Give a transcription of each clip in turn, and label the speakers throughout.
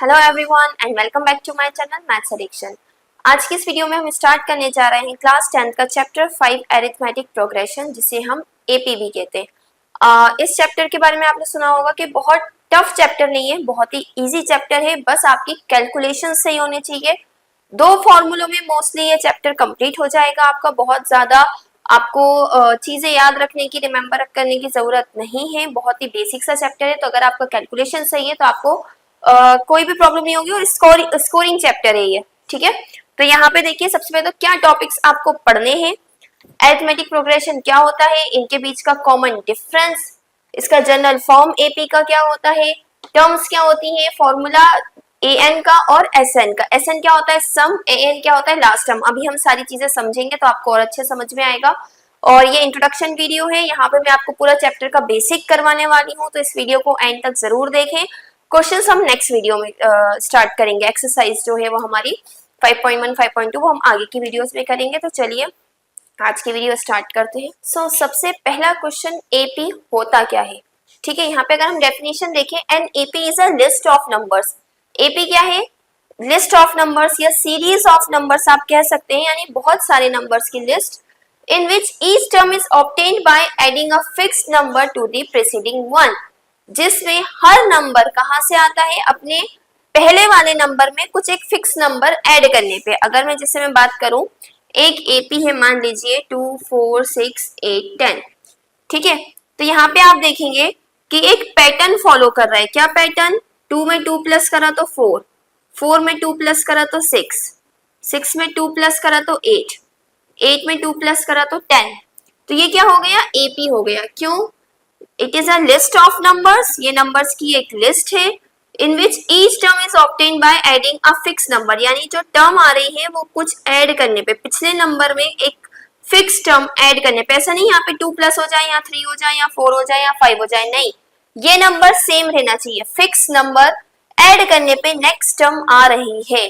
Speaker 1: Hello everyone and welcome back to my channel maths addiction. आज की इस video में हम स्टार्ट करने जा रहे हैं क्लास 10 का चैप्टर 5 अरिथमेटिक प्रोग्रेशन, जिसे हम एपीवी कहते हैं। इस चैप्टर के बारे में आपने सुना होगा कि बहुत टफ चैप्टर नहीं है, बहुत ही इजी चैप्टर है। बस आपकी कैलकुलेशन सही होने चाहिए। 2 फॉर्मूलों में मोस्टली ये चैप्टर कंप्लीट हो जाएगा आपका। बहुत ज्यादा आपको चीजें याद रखने की, रिमेम्बर करने की जरूरत नहीं है। बहुत ही बेसिक सा चैप्टर है, तो अगर आपका कैलकुलेशन सही है तो आपको कोई भी प्रॉब्लम नहीं होगी। और स्कोरिंग चैप्टर है ये, ठीक है। तो यहाँ पे देखिए, सबसे पहले तो क्या टॉपिक्स आपको पढ़ने हैं। अरिथमेटिक प्रोग्रेशन क्या होता है, इनके बीच का कॉमन डिफरेंस, इसका जनरल फॉर्म एपी का क्या होता है, टर्म्स क्या होती हैं, फॉर्मूला एन का और एसएन का। एसएन क्या होता है सम, एन क्या होता है लास्ट टर्म। अभी हम सारी चीजें समझेंगे तो आपको और अच्छे समझ में आएगा। और ये इंट्रोडक्शन वीडियो है, यहाँ पे मैं आपको पूरा चैप्टर का बेसिक करवाने वाली हूँ, तो इस वीडियो को एंड तक जरूर देखें। क्वेश्चंस हम नेक्स्ट वीडियो में स्टार्ट करेंगे। एक्सरसाइज जो है वो हमारी 5.1 5.2 वो हम आगे की वीडियोस में करेंगे। तो चलिए आज की वीडियो स्टार्ट करते हैं। सबसे पहला क्वेश्चन, एपी होता क्या है। ठीक है, यहाँ पे अगर हम डेफिनेशन देखें, an AP is a list of numbers. AP क्या है, लिस्ट ऑफ नंबर्स या सीरीज ऑफ नंबर्स आप कह सकते हैं, यानी बहुत सारे नंबर्स की list in which each term is obtained by adding a fixed number to the preceding one, जिसमें हर नंबर कहां से आता है, अपने पहले वाले नंबर में कुछ एक फिक्स नंबर ऐड करने पे। अगर मैं जैसे मैं बात करूं, एक एपी है, मान लीजिए 2 4 6 8 10, ठीक है। तो यहाँ पे आप देखेंगे कि एक पैटर्न फॉलो कर रहा है। क्या पैटर्न, 2 में 2 प्लस करा तो 4, 4 में 2 प्लस करा तो 6, 6 में 2 प्लस करा तो 8, 8 में 2 प्लस करा तो 10। तो ये क्या हो गया, एपी हो गया। क्यों, it is a list of numbers, ये नंबर्स की एक लिस्ट है, in which each term is obtained by adding a fix number, यानी जो टर्म आ रही है वो कुछ ऐड करने पे, पिछले नंबर में एक फिक्स टर्म ऐड करने पे। ऐसा नहीं यहाँ पे 2 प्लस हो जाए या 3 हो जाए या 4 हो जाए या 5 हो जाए, नहीं, ये नंबर सेम रहना चाहिए। फिक्स नंबर ऐड करने पे नेक्स्ट टर्म आ रही है,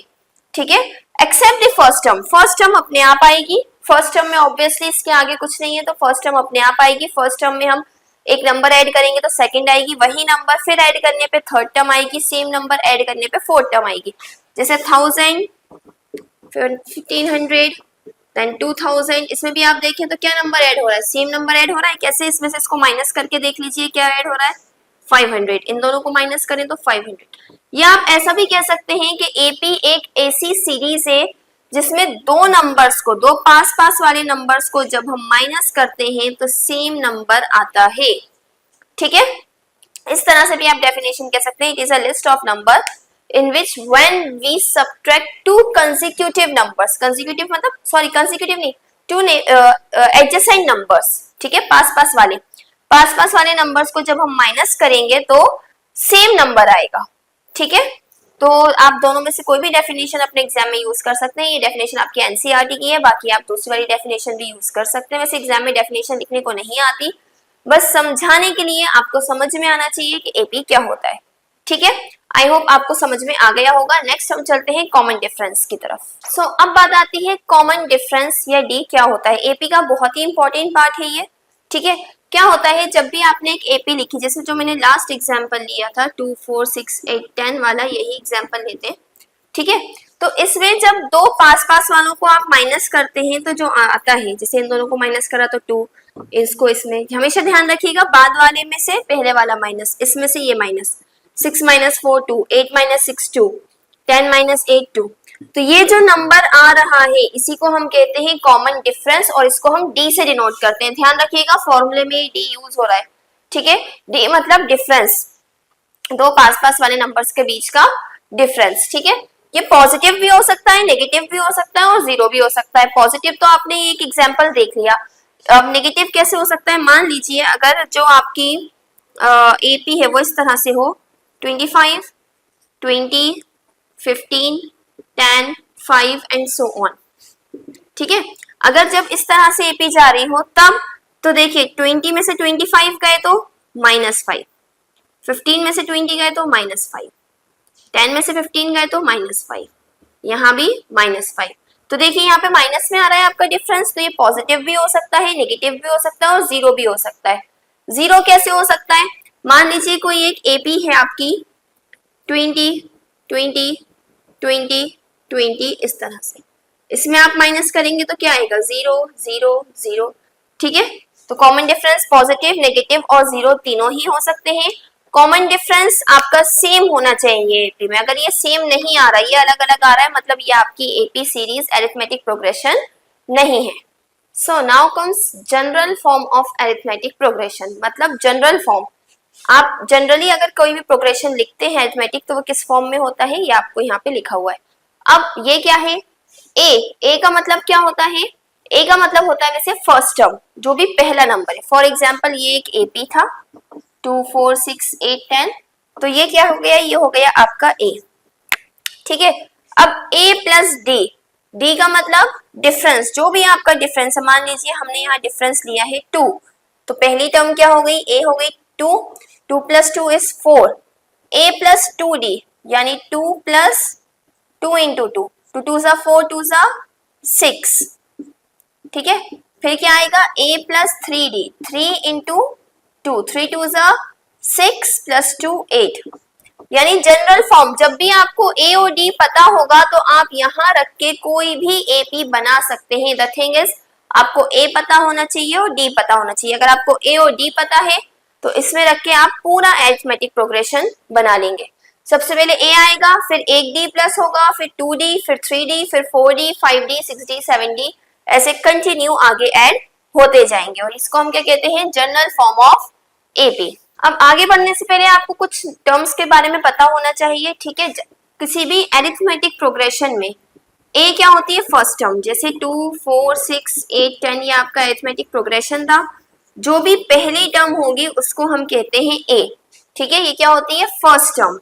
Speaker 1: ठीक है। Except the first term, first term अपने आप आएगी। फर्स्ट टर्म में ऑब्वियसली इसके आगे कुछ नहीं है, तो फर्स्ट टर्म अपने आप आएगी। फर्स्ट टर्म में हम एक नंबर ऐड करेंगे तो सेकंड आएगी, वही नंबर फिर ऐड करने पे थर्ड टर्म आएगी, सेम नंबर ऐड करने पे फोर्थ टर्म आएगी। जैसे 1000, 1500, देन 2000, इसमें भी आप देखें तो क्या नंबर ऐड हो रहा है, सेम नंबर ऐड हो रहा है। कैसे, इसमें से इसको माइनस करके देख लीजिए क्या ऐड हो रहा है, 500। इन दोनों को माइनस करें तो 500। या आप ऐसा भी कह सकते हैं कि एपी एक ऐसी सीरीज है जिसमें दो नंबर्स को, दो पास पास वाले नंबर्स को जब हम माइनस करते हैं तो सेम नंबर आता है, ठीक है। इस तरह से भी आप डेफिनेशन कह सकते हैं, it is a list of number in which when we subtract two consecutive numbers, consecutive मतलब सॉरी consecutive नहीं, two adjacent numbers, ठीक है, पास पास वाले नंबर्स को जब हम माइनस करेंगे तो सेम नंबर आएगा, ठीक है। तो आप दोनों में से कोई भी डेफिनेशन अपने एग्जाम में यूज कर सकते हैं। ये डेफिनेशन आपकी एनसीईआरटी की है, बाकी आप दूसरी वाली डेफिनेशन भी यूज कर सकते हैं। वैसे एग्जाम में डेफिनेशन लिखने को नहीं आती, बस समझाने के लिए आपको समझ में आना चाहिए कि एपी क्या होता है, ठीक है। आई होप आपको समझ में आ गया होगा। नेक्स्ट हम चलते हैं कॉमन डिफरेंस की तरफ। अब बात आती है कॉमन डिफरेंस या डी क्या होता है। एपी का बहुत ही इंपॉर्टेंट पार्ट है ये, ठीक है। क्या होता है, जब भी आपने एक एपी लिखी, जैसे जो मैंने लास्ट एग्जांपल लिया था 2 4 6 8 10 वाला, यही एग्जांपल लेते हैं, ठीक है। तो इसमें जब दो पास पास वालों को आप माइनस करते हैं तो जो आता है, जैसे इन दोनों को माइनस करा तो 2, इसको इसमें हमेशा ध्यान रखिएगा, बाद वाले में से पहले वाला माइनस, इसमें से ये माइनस, 6 माइनस 4 2, 8 माइनस 6 2, 10 माइनस 8 2। तो ये जो नंबर आ रहा है इसी को हम कहते हैं कॉमन डिफरेंस, और इसको हम डी से डिनोट करते हैं। ध्यान रखिएगा फॉर्मूले में डी यूज हो रहा है, ठीक है। डी मतलब डिफरेंस, दो पास पास वाले नंबर्स के बीच का डिफरेंस, ठीक है। ये पॉजिटिव भी हो सकता है, नेगेटिव भी हो सकता है और जीरो भी हो सकता है। पॉजिटिव तो आपने एक एग्जांपल देख लिया, अब नेगेटिव कैसे हो सकता है। मान लीजिए अगर जो आपकी एपी है वो इस तरह से हो, 25 20 15 10 5 एंड सो ऑन, ठीक है। अगर जब इस तरह से एपी जा रही हो तब तो देखिए 20 में से 25 गए तो -5, 15 में से 20 गए तो -5, 10 में से 15 गए तो -5, यहाँ भी -5। तो देखिए यहाँ पे माइनस में आ रहा है आपका डिफरेंस, तो ये पॉजिटिव भी हो सकता है, नेगेटिव भी हो सकता है और जीरो भी हो सकता है। जीरो कैसे हो सकता है, मान लीजिए कोई एक एपी है आपकी 20 20 20 20 इस तरह से। इसमें आप माइनस करेंगे तो क्या आएगा 0 0 0। ठीक है, तो कॉमन डिफरेंस पॉजिटिव, नेगेटिव और 0 तीनों ही हो सकते हैं। कॉमन डिफरेंस आपका सेम होना चाहिए एपी में। अगर ये सेम नहीं आ रहा है, ये अलग अलग आ रहा है, मतलब ये आपकी एपी सीरीज अरिथमेटिक प्रोग्रेशन नहीं है। So now comes general form of arithmetic progression. मतलब जनरल फॉर्म, आप जनरली अगर कोई भी प्रोग्रेशन लिखते हैं अरिथमेटिक तो वो किस फॉर्म में होता है, ये आपको यहाँ पे लिखा हुआ है। अब ये क्या है, ए का मतलब क्या होता है, ए का मतलब होता है वैसे फर्स्ट टर्म, जो भी पहला नंबर है। फॉर एग्जाम्पल ये एक एपी था 2 4 6 8 10, तो ये क्या हो गया, ये हो गया आपका ए। ठीक है, अब ए प्लस डी, डी का मतलब डिफरेंस, जो भी आपका डिफरेंस है, मान लीजिए हमने यहाँ डिफरेंस लिया है 2, तो पहली टर्म क्या हो गई, ए हो गई 2, 2 plus 2 is 4, A plus 2d यानी 2 प्लस 2 इंटू 2, 2 2 ज़ा 4, 2 ज़ा 6। ठीक है, फिर क्या आएगा a प्लस 3d, 3 इंटू 2, 3 2 ज़ा 6 प्लस 2 8। यानी जनरल फॉर्म, जब भी आपको a और d पता होगा तो आप यहाँ रख के कोई भी AP बना सकते हैं। द थिंग इज आपको a पता होना चाहिए और d पता होना चाहिए। अगर आपको a और d पता है तो इसमें रख के आप पूरा अरिथमेटिक प्रोग्रेशन बना लेंगे। सबसे पहले a आएगा, फिर एक d प्लस होगा, फिर 2d, फिर 3d, फिर 4d, 5d, 6d, 7d, ऐसे कंटिन्यू आगे ऐड होते जाएंगे और इसको हम क्या कहते हैं, जनरल फॉर्म ऑफ AP। अब आगे बढ़ने से पहले आपको कुछ टर्म्स के बारे में पता होना चाहिए। ठीक है, किसी भी अरिथमेटिक प्रोग्रेशन में ए क्या होती है, फर्स्ट टर्म। जैसे 2 4 6 8 10 ये आपका अरिथमेटिक प्रोग्रेशन था, जो भी पहली टर्म होगी उसको हम कहते हैं ए। ठीक है, ये क्या होती है, first term,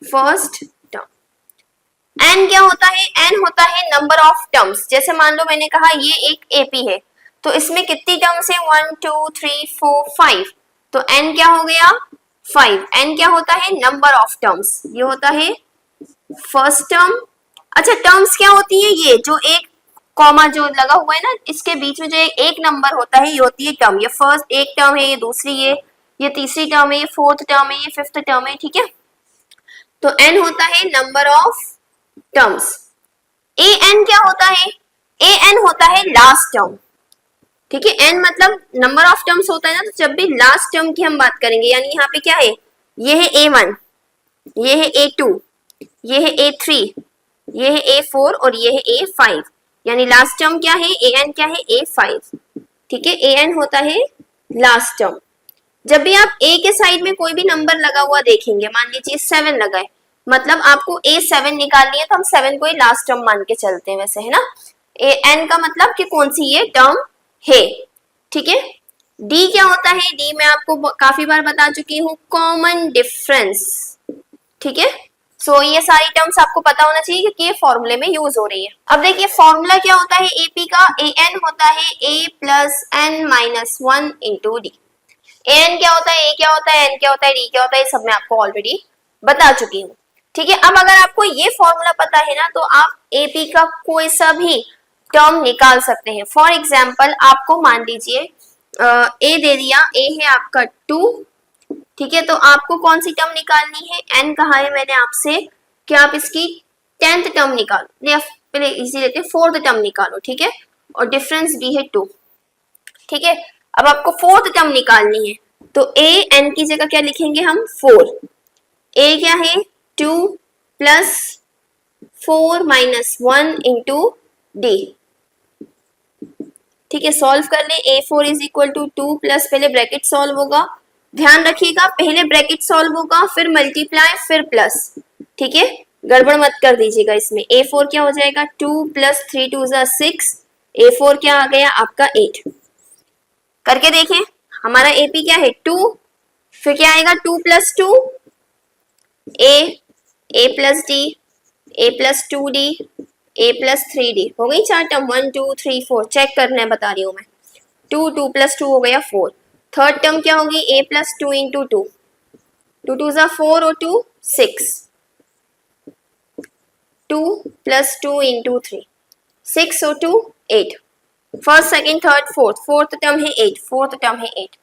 Speaker 1: first term. N क्या होता है, एन होता है नंबर ऑफ टर्म्स। जैसे मान लो मैंने कहा ये एक एपी है, तो इसमें कितनी टर्म्स है, 1 2 3 4 5, तो एन क्या हो गया 5। एन क्या होता है, नंबर ऑफ टर्म्स, ये होता है फर्स्ट टर्म। अच्छा, टर्म्स क्या होती है, ये जो एक कॉमा जो लगा हुआ है ना, इसके बीच में जो एक नंबर होता है, ये होती है टर्म। ये फर्स्ट एक टर्म है, ये दूसरी ये तीसरी टर्म है, ये फोर्थ टर्म है, ये फिफ्थ टर्म है। ठीक है, तो एन होता है number of terms. A n क्या होता है, ए एन होता है लास्ट टर्म। ठीक है, एन मतलब नंबर ऑफ टर्म्स होता है ना, तो जब भी लास्ट टर्म की हम बात करेंगे, यानी यहाँ पे क्या है, ये है A1, ये है A2, ये है A3, ये है A4 और ये है A5, यानी लास्ट टर्म क्या है, an क्या है, A5। ठीक है, an होता है लास्ट टर्म। जब भी आप a के साइड में कोई भी नंबर लगा हुआ देखेंगे, मान लीजिए 7 लगा है, मतलब आपको A7 निकालनी है, तो हम 7 को ही लास्ट टर्म मान के चलते हैं वैसे, है ना। an का मतलब कि कौन सी ये टर्म है। ठीक है, d क्या होता है, d मैं आपको काफी बार बता चुकी हूँ, कॉमन डिफरेंस। ठीक है, सो ये सारी टर्म्स आपको पता होना चाहिए क्योंकि ये फॉर्मूले में यूज हो रही है। अब देखिए फॉर्मूला क्या होता है एपी का, an होता है a plus n minus 1 into D. an क्या होता है, a क्या होता है, n क्या होता है, d क्या होता है, ये सब मैं आपको ऑलरेडी बता चुकी हूँ। ठीक है, अब अगर आपको ये फॉर्मूला पता है ना, तो आप एपी का कोई सा भी टर्म निकाल सकते हैं। फॉर एग्जाम्पल आपको मान लीजिए a दे दिया, a है आपका 2। ठीक है, तो आपको कौन सी टर्म निकालनी है, n कहा है मैंने आपसे कि आप इसकी 10th टर्म निकालो, या पहले इजी लेते हैं 4th टर्म निकालो। ठीक है, और डिफरेंस भी है 2। ठीक है, अब आपको 4th टर्म निकालनी है, तो a n की जगह क्या लिखेंगे हम, 4। a क्या है 2 प्लस 4 माइनस 1 इंटू डी। ठीक है, सॉल्व कर ले, a4 is equal to 2 plus, पहले ब्रैकेट सॉल्व होगा, ध्यान रखिएगा पहले ब्रैकेट सॉल्व होगा, फिर मल्टीप्लाई, फिर प्लस। ठीक है, गड़बड़ मत कर दीजिएगा इसमें। a4 क्या हो जाएगा, 2 प्लस 3 2 ज़ा 6, a4 क्या आ गया आपका 8। करके देखें, हमारा AP क्या है 2, फिर क्या आएगा 2 plus 2 a plus d, a plus 2d, a plus 3d, हो गई 4 टर्म, 1 2 3 4, चेक करना है बता रही हूँ मैं। 2 2 प्लस 2 हो गया 4। थर्ड टर्म क्या होगी, a प्लस 2 इंटू 2, 2 2 ज़ा 4 और 2 6, 2 प्लस 2 इंटू 3, 6 और 2 8। First second third fourth, fourth term है 8, फोर्थ टर्म है 8।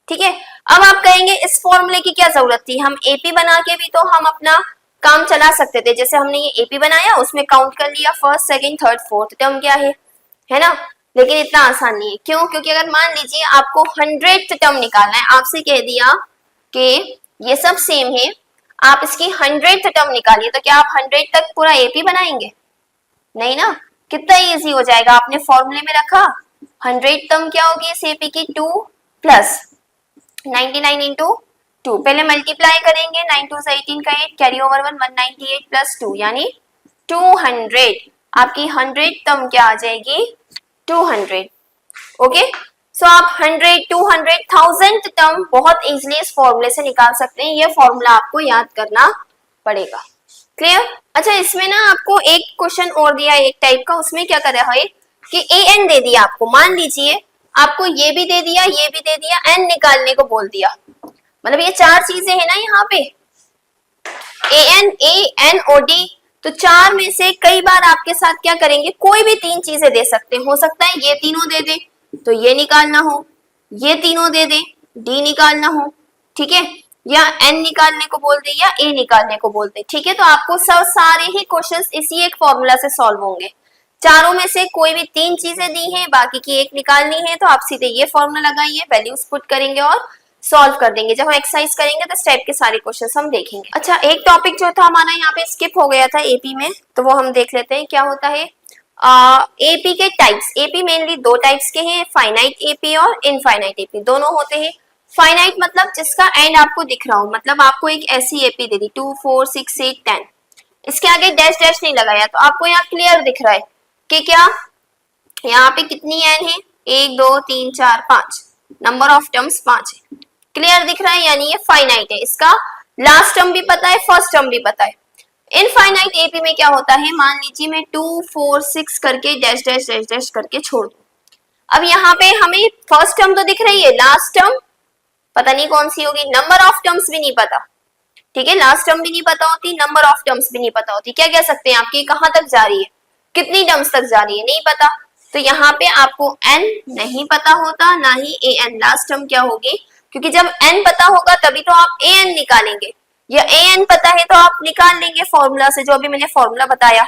Speaker 1: ठीक है, अब आप कहेंगे इस फॉर्मूले की क्या जरूरत थी, हम AP बना के भी तो हम अपना काम चला सकते थे। जैसे हमने ये एपी बनाया, उसमें काउंट कर लिया first second third fourth term क्या है ना। लेकिन इतना आसान नहीं है, क्यों? क्योंकि अगर मान लीजिए आपको 100th टर्म निकालना है, आपसे कह दिया कि ये सब सेम है, आप इसकी 100th टर्म निकालिए, तो क्या आप 100 तक पूरा एपी बनाएंगे? नहीं ना। कितना इजी हो जाएगा, आपने फॉर्मूले में रखा 100 टर्म क्या होगी इस एपी की 2 प्लस 99 इंटू 2, पहले मल्टीप्लाई करेंगे, 9 2 18 का 8 कैरी ओवर 1 198 प्लस 2 यानी 200। आपकी 100 टर्म क्या आ जाएगी 200। ओके, सो आप 100 200 1000 टर्म बहुत इजीली इस फॉर्मूले से निकाल सकते हैं। ये फॉर्मूला आपको याद करना पड़ेगा। क्लियर? अच्छा, इसमें ना आपको एक क्वेश्चन और दिया है एक टाइप का, उसमें क्या कर रहा है कि ए एन दे दिया आपको, मान लीजिए आपको ये भी दे दिया, ये भी दे दिया, एन निकालने को बोल दिया। मतलब ये चार चीजें है ना यहाँ पे, ए एन और डी, तो चार में से कई बार आपके साथ क्या करेंगे, कोई भी तीन चीजें दे सकते हैं। हो सकता है ये तीनों दे दे तो ये निकालना हो, ये तीनों दे दे डी निकालना हो, ठीक है, या एन निकालने को बोल दे या ए निकालने को बोल दे, ठीक है। तो आपको सब सारे ही क्वेश्चंस इसी एक फॉर्मूला से सॉल्व होंगे। चारों में से कोई भी तीन चीजें दी हैं, बाकी की एक निकालनी है, तो आप सीधे ये फॉर्मूला लगाइए, वैल्यूज पुट करेंगे और सॉल्व कर देंगे। जब हम एक्सरसाइज करेंगे तो इस टाइप के सारे क्वेश्चंस हम देखेंगे। अच्छा, एक टॉपिक जो था हमारा यहाँ पे स्किप हो गया था एपी में, तो वो हम देख लेते हैं क्या होता है। एपी के टाइप्स, एपी मेनली दो टाइप्स के हैं, फाइनाइट एपी और इनफाइनाइट एपी, दोनों होते हैं। फाइनाइट मतलब जिसका एंड आपको दिख रहा हो, मतलब आपको एक ऐसी एपी दे दी 2 4 6 8 10, इसके आगे डैश डैश नहीं लगाया, तो आपको यहाँ क्लियर दिख रहा है कि क्या यहाँ पे कितनी एन है, 1 2 3 4 5, नंबर ऑफ टर्म्स 5 है, क्लियर दिख रहा है, यानी ये फाइनाइट है। इसका लास्ट टर्म भी पता है, फर्स्ट टर्म भी पता है। इनफाइनाइट एपी में क्या होता है, मान लीजिए मैं 2 4 6 करके डैश डैश डैश डैश करके छोड़ दूं। अब यहाँ पे हमें फर्स्ट टर्म तो दिख रही है, लास्ट टर्म पता नहीं कौन सी होगी, नंबर ऑफ टर्म्स भी नहीं पता, ठीक है, लास्ट टर्म भी नहीं पता होती, नंबर ऑफ टर्म्स भी नहीं पता होती। क्या कह सकते हैं आपकी कहां तक जा रही है, कितनी टर्म्स तक जा रही है, नहीं पता। तो यहाँ पे आपको n नहीं पता होता, ना ही ए एन, लास्ट टर्म क्या होगी, क्योंकि जब n पता होगा तभी तो आप ए एन निकालेंगे, या ए एन पता है तो आप निकाल लेंगे फॉर्मूला से, जो अभी मैंने फॉर्मूला बताया,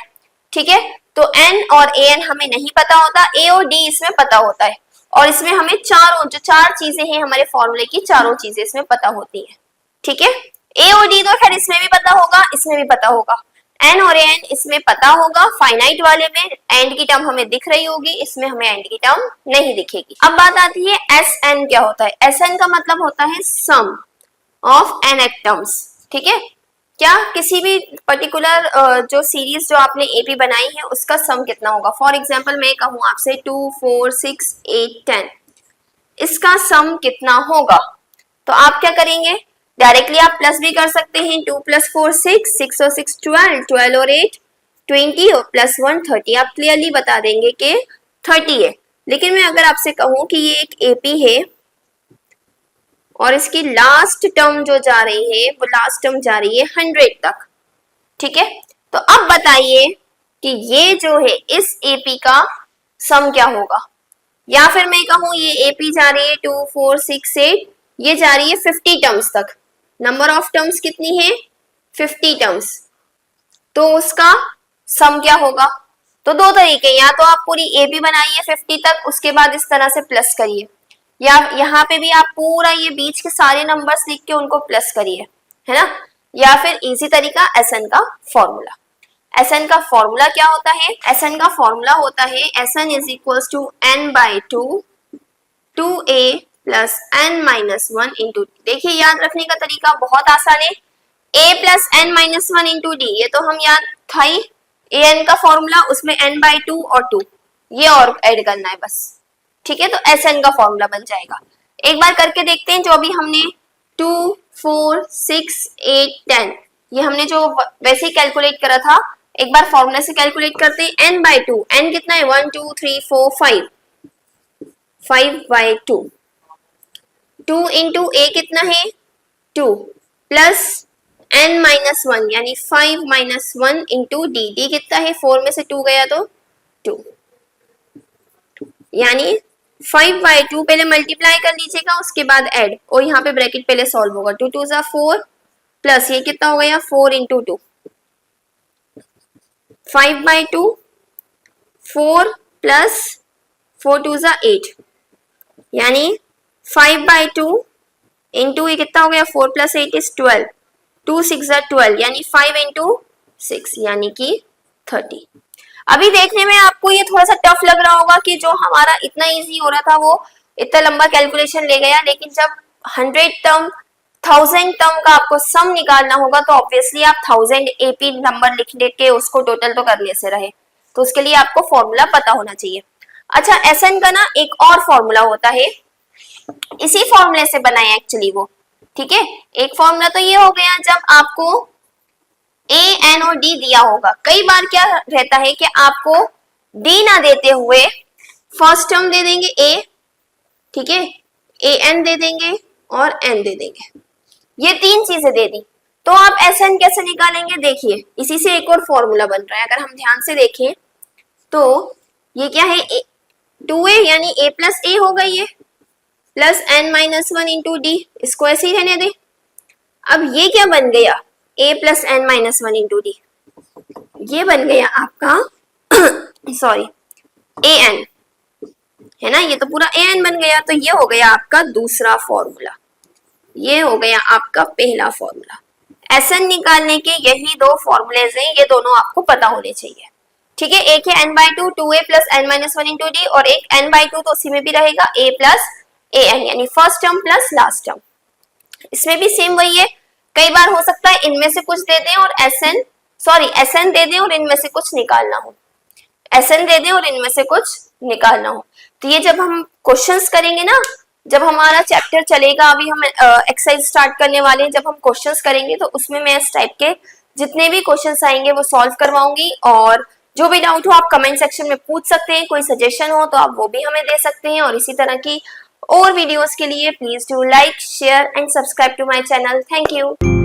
Speaker 1: ठीक है। तो n और ए एन हमें नहीं पता होता, ए और डी इसमें पता होता है, और इसमें हमें चारों जो चार चीजें हैं हमारे फॉर्मूले की, चारों चीजें इसमें पता होती है, ठीक है। ए और डी तो खैर इसमें भी पता होगा, इसमें भी पता होगा, एन और एन इसमें पता होगा, फाइनाइट वाले में एंड की टर्म हमें दिख रही होगी, इसमें हमें एंड की टर्म नहीं दिखेगी। अब बात आती है एस एन क्या होता है। एस एन का मतलब होता है सम ऑफ एन टर्म्स, ठीक है। क्या किसी भी पर्टिकुलर जो सीरीज जो आपने एपी बनाई है उसका सम कितना होगा। फॉर एग्जाम्पल मैं कहूँ आपसे 2 4 6 8 10, इसका सम कितना होगा, तो आप क्या करेंगे, डायरेक्टली आप प्लस भी कर सकते हैं, 2 + 4 6, 6 और 6 12, 12 और 8 20 और +1 30, आप क्लियरली बता देंगे कि 30 है। लेकिन मैं अगर आपसे कहूं कि ये एक एपी है और इसकी लास्ट टर्म जो जा रही है वो लास्ट टर्म जा रही है 100 तक, ठीक है, तो अब बताइए कि ये जो है इस एपी का सम क्या होगा। या फिर मैं कहूं ये एपी जा रही है 2 4 6 8, ये जा रही है 50 टर्म्स तक, नंबर ऑफ टर्म्स कितनी है 50 टर्म्स, तो उसका सम क्या होगा। तो दो तरीके, या तो आप पूरी एपी बनाइए 50 तक, उसके बाद इस तरह से प्लस करिए, या यहाँ पे भी आप पूरा ये बीच के सारे नंबर्स लिख के उनको प्लस करिए, है ना। या फिर इजी तरीका एसएन का फॉर्मूला। एसएन का फॉर्मूला क्या होता है, एसएन का फॉर्मूला होता है s n is equals to n/2 2a plus n-1 into d. देखिए याद रखने का तरीका बहुत आसान है, a plus n-1 into D, ये तो हम याद था ही, an का फॉर्मूला उसमें n/2 और 2 ये और ऐड करना है बस, ठीक है। तो एसएन का फॉर्मूला बन जाएगा। एक बार करके देखते हैं, जो अभी हमने 2 4 6 8 10 ये हमने जो वैसे ही कैलकुलेट करा था, एक बार फॉर्मूला से कैलकुलेट करते हैं। n/2, n कितना है 1 2 3 4 5, 5/2, 2 इंटू ए कितना है 2 प्लस n-1 यानी 5-1 इंटू डी, डी कितना है 4 में से 2 गया तो 2, यानी 5/2 पहले मल्टीप्लाई कर लीजिएगा, उसके बाद ऐड, और यहाँ पे ब्रैकेट पहले सॉल्व होगा, 2 2 = 4 प्लस ये कितना हो गया 4 इंटू 2, 5/2, 4 प्लस 4 2 ज़ा 8, यानी 5/2 इंटू ये कितना हो गया, 4 प्लस 8 इज 12, 2 6 ज़ा 12, यानी 5 इंटू 6 यानी कि 30। अभी देखने में आपको ये थोड़ा सा टफ लग रहा होगा कि जो हमारा इतना इजी हो रहा था वो इतना लंबा कैलकुलेशन ले गया, लेकिन जब 100 टर्म 1000 टर्म का आपको सम निकालना होगा तो ऑब्वियसली आप 1000 एपी नंबर लिख के उसको टोटल तो करने से रहे, तो उसके लिए आपको फॉर्मूला पता होना चाहिए। अच्छा, एसएन का ना एक और फॉर्मूला होता है, इसी फॉर्मूले से बना है एक्चुअली वो, ठीक है। एक फॉर्मूला तो ये हो गया जब आपको ए एन और डी दिया होगा। कई बार क्या रहता है कि आपको डी ना देते हुए फर्स्ट टर्म दे देंगे ए, ठीक है, ए एन दे देंगे और एन दे देंगे, ये तीन चीजें दे दी, तो आप एस एन कैसे निकालेंगे, देखिए इसी से एक और फॉर्मूला बन रहा है। अगर हम ध्यान से देखें तो ये क्या है, 2a यानी a प्लस ए होगा ये, plus n minus 1 into D, इसको ऐसे ही रहने दे। अब ये क्या बन गया, a plus n minus 1 into D, ये बन गया आपका सॉरी ए एन, है ना, ये तो पूरा ए एन बन गया, तो ये हो गया आपका दूसरा फॉर्मूला, ये हो गया आपका पहला फॉर्मूला। एस एन निकालने के यही दो फॉर्मूलेज हैं, ये दोनों आपको पता होने चाहिए, ठीक है। एक है n/2 2a plus n minus 1 into D, और एक n/2 तो उसी में भी रहेगा a प्लस ए एन, यानी first term plus last term. इसमें भी सेम वही है, कई बार हो सकता है इनमें से कुछ दे दें और एस एन दे दें और इनमें से कुछ निकालना हो, एस एन दे दें और इनमें से कुछ निकालना हो। तो ये जब हम क्वेश्चंस करेंगे ना, जब हमारा चैप्टर चलेगा, अभी हम एक्सरसाइज स्टार्ट करने वाले हैं, जब हम क्वेश्चंस करेंगे तो उसमें मैं इस टाइप के जितने भी क्वेश्चंस आएंगे वो सॉल्व करवाऊंगी, और जो भी डाउट हो आप कमेंट सेक्शन में पूछ सकते हैं, कोई सजेशन हो तो आप वो भी हमें दे सकते हैं। और इसी तरह की और वीडियोस के लिए please do like share and subscribe to my channel. Thank you.